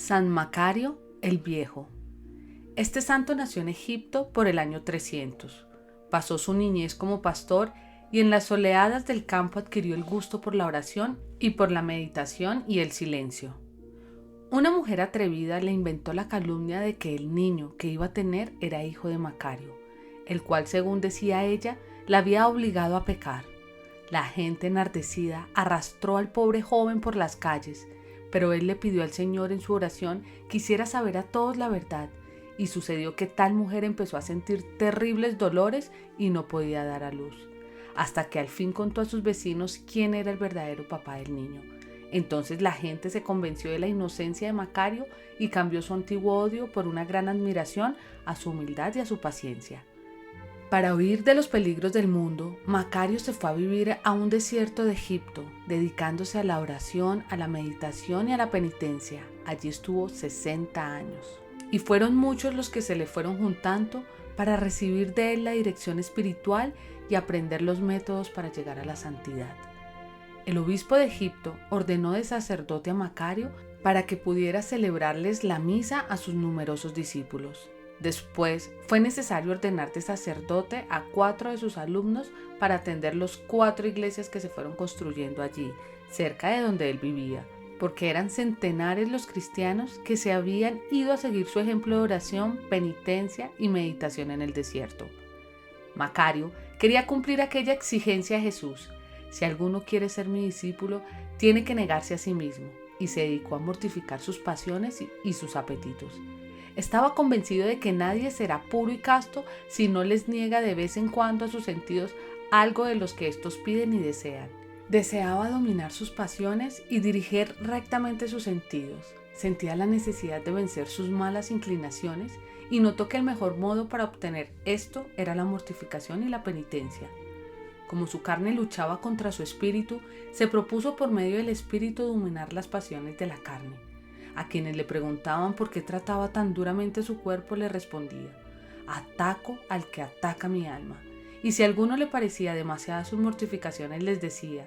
San Macario el Viejo. Este santo nació en Egipto por el año 300. Pasó su niñez como pastor y en las soleadas del campo adquirió el gusto por la oración y por la meditación y el silencio. Una mujer atrevida le inventó la calumnia de que el niño que iba a tener era hijo de Macario, el cual, según decía ella, la había obligado a pecar. La gente enardecida arrastró al pobre joven por las calles, pero él le pidió al Señor en su oración que hiciera saber a todos la verdad, y sucedió que tal mujer empezó a sentir terribles dolores y no podía dar a luz, hasta que al fin contó a sus vecinos quién era el verdadero papá del niño. Entonces la gente se convenció de la inocencia de Macario y cambió su antiguo odio por una gran admiración a su humildad y a su paciencia. Para huir de los peligros del mundo, Macario se fue a vivir a un desierto de Egipto, dedicándose a la oración, a la meditación y a la penitencia. Allí estuvo 60 años. Y fueron muchos los que se le fueron juntando para recibir de él la dirección espiritual y aprender los métodos para llegar a la santidad. El obispo de Egipto ordenó de sacerdote a Macario para que pudiera celebrarles la misa a sus numerosos discípulos. Después fue necesario ordenar de sacerdote a 4 de sus alumnos para atender los 4 iglesias que se fueron construyendo allí, cerca de donde él vivía, porque eran centenares los cristianos que se habían ido a seguir su ejemplo de oración, penitencia y meditación en el desierto. Macario quería cumplir aquella exigencia de Jesús: si alguno quiere ser mi discípulo, tiene que negarse a sí mismo, y se dedicó a mortificar sus pasiones y sus apetitos. Estaba convencido de que nadie será puro y casto si no les niega de vez en cuando a sus sentidos algo de los que éstos piden y desean. Deseaba dominar sus pasiones y dirigir rectamente sus sentidos. Sentía la necesidad de vencer sus malas inclinaciones y notó que el mejor modo para obtener esto era la mortificación y la penitencia. Como su carne luchaba contra su espíritu, se propuso por medio del espíritu dominar las pasiones de la carne. A quienes le preguntaban por qué trataba tan duramente su cuerpo, le respondía: ataco al que ataca mi alma. Y si a alguno le parecía demasiadas sus mortificaciones, les decía: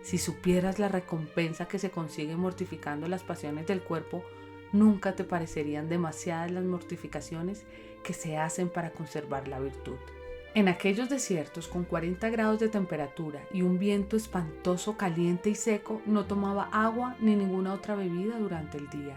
si supieras la recompensa que se consigue mortificando las pasiones del cuerpo, nunca te parecerían demasiadas las mortificaciones que se hacen para conservar la virtud. En aquellos desiertos con 40 grados de temperatura y un viento espantoso, caliente y seco, no tomaba agua ni ninguna otra bebida durante el día.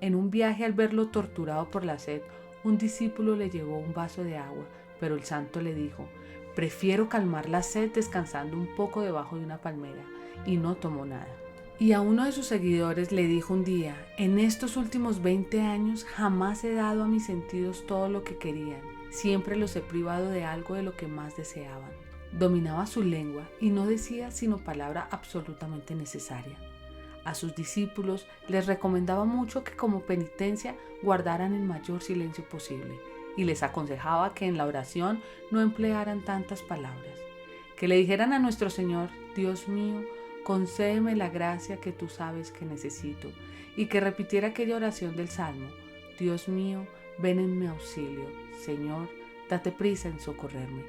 En un viaje, al verlo torturado por la sed, un discípulo le llevó un vaso de agua, pero el santo le dijo: prefiero calmar la sed descansando un poco debajo de una palmera, y no tomó nada. Y a uno de sus seguidores le dijo un día: en estos últimos 20 años jamás he dado a mis sentidos todo lo que querían. Siempre los he privado de algo de lo que más deseaban. Dominaba su lengua y no decía sino palabra absolutamente necesaria. A sus discípulos les recomendaba mucho que como penitencia guardaran el mayor silencio posible y les aconsejaba que en la oración no emplearan tantas palabras. Que le dijeran a nuestro Señor: Dios mío, concédeme la gracia que tú sabes que necesito, y que repitiera aquella oración del Salmo: Dios mío, ven en mi auxilio, Señor, date prisa en socorrerme.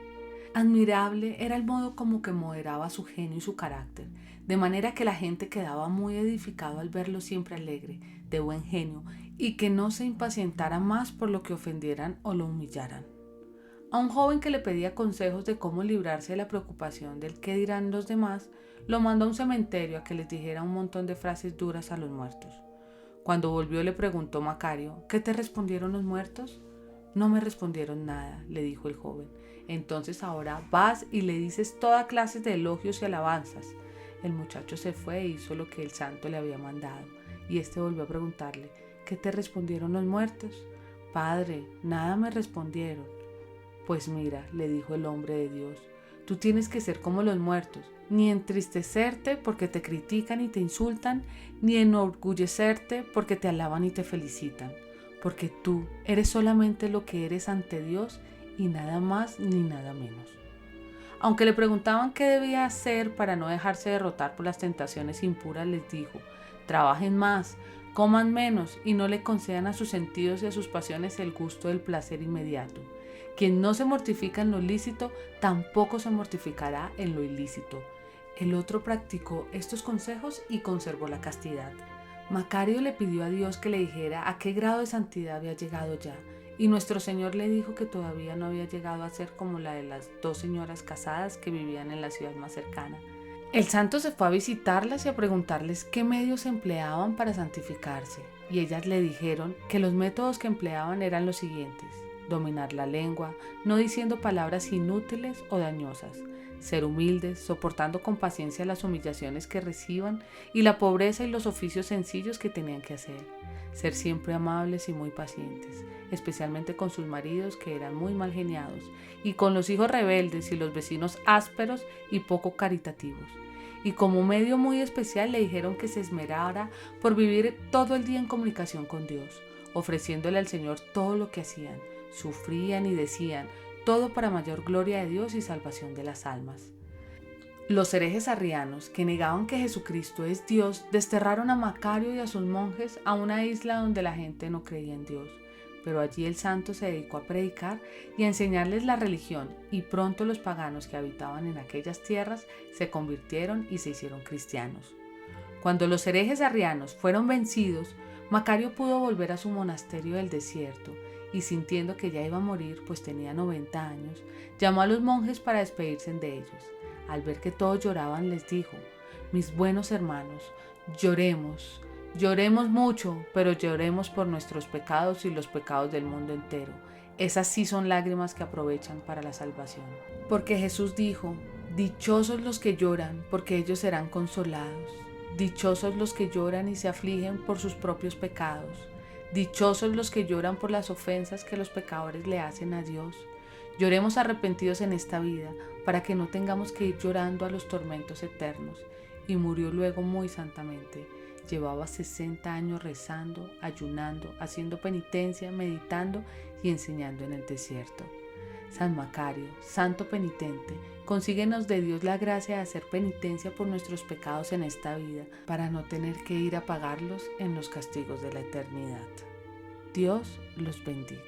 Admirable era el modo como que moderaba su genio y su carácter, de manera que la gente quedaba muy edificado al verlo siempre alegre, de buen genio, y que no se impacientara más por lo que ofendieran o lo humillaran. A un joven que le pedía consejos de cómo librarse de la preocupación del qué dirán los demás, lo mandó a un cementerio a que les dijera un montón de frases duras a los muertos. Cuando volvió, le preguntó Macario: ¿qué te respondieron los muertos? No me respondieron nada, le dijo el joven. Entonces ahora vas y le dices toda clase de elogios y alabanzas. El muchacho se fue e hizo lo que el santo le había mandado, y éste volvió a preguntarle: ¿qué te respondieron los muertos? Padre, nada me respondieron. Pues mira, le dijo el hombre de Dios, tú tienes que ser como los muertos, ni entristecerte porque te critican y te insultan, ni enorgullecerte porque te alaban y te felicitan, porque tú eres solamente lo que eres ante Dios y nada más ni nada menos. Aunque le preguntaban qué debía hacer para no dejarse derrotar por las tentaciones impuras, les dijo: trabajen más, coman menos y no le concedan a sus sentidos y a sus pasiones el gusto del placer inmediato. Quien no se mortifica en lo lícito, tampoco se mortificará en lo ilícito. El otro practicó estos consejos y conservó la castidad. Macario le pidió a Dios que le dijera a qué grado de santidad había llegado ya, y nuestro Señor le dijo que todavía no había llegado a ser como la de las 2 señoras casadas que vivían en la ciudad más cercana. El santo se fue a visitarlas y a preguntarles qué medios empleaban para santificarse, y ellas le dijeron que los métodos que empleaban eran los siguientes: dominar la lengua, no diciendo palabras inútiles o dañosas, ser humildes, soportando con paciencia las humillaciones que reciban y la pobreza y los oficios sencillos que tenían que hacer, ser siempre amables y muy pacientes, especialmente con sus maridos que eran muy mal geniados, y con los hijos rebeldes y los vecinos ásperos y poco caritativos. Y como medio muy especial le dijeron que se esmerara por vivir todo el día en comunicación con Dios, ofreciéndole al Señor todo lo que hacían, sufrían y decían, todo para mayor gloria de Dios y salvación de las almas. Los herejes arrianos, que negaban que Jesucristo es Dios, desterraron a Macario y a sus monjes a una isla donde la gente no creía en Dios. Pero allí el santo se dedicó a predicar y a enseñarles la religión, y pronto los paganos que habitaban en aquellas tierras se convirtieron y se hicieron cristianos. Cuando los herejes arrianos fueron vencidos, Macario pudo volver a su monasterio del desierto, y sintiendo que ya iba a morir, pues tenía 90 años, llamó a los monjes para despedirse de ellos. Al ver que todos lloraban, les dijo: mis buenos hermanos, lloremos, lloremos mucho, pero lloremos por nuestros pecados y los pecados del mundo entero. Esas sí son lágrimas que aprovechan para la salvación. Porque Jesús dijo: dichosos los que lloran, porque ellos serán consolados. Dichosos los que lloran y se afligen por sus propios pecados. Dichosos los que lloran por las ofensas que los pecadores le hacen a Dios. Lloremos arrepentidos en esta vida, para que no tengamos que ir llorando a los tormentos eternos. Y murió luego muy santamente. Llevaba 60 años rezando, ayunando, haciendo penitencia, meditando y enseñando en el desierto. San Macario, santo penitente, consíguenos de Dios la gracia de hacer penitencia por nuestros pecados en esta vida, para no tener que ir a pagarlos en los castigos de la eternidad. Dios los bendiga.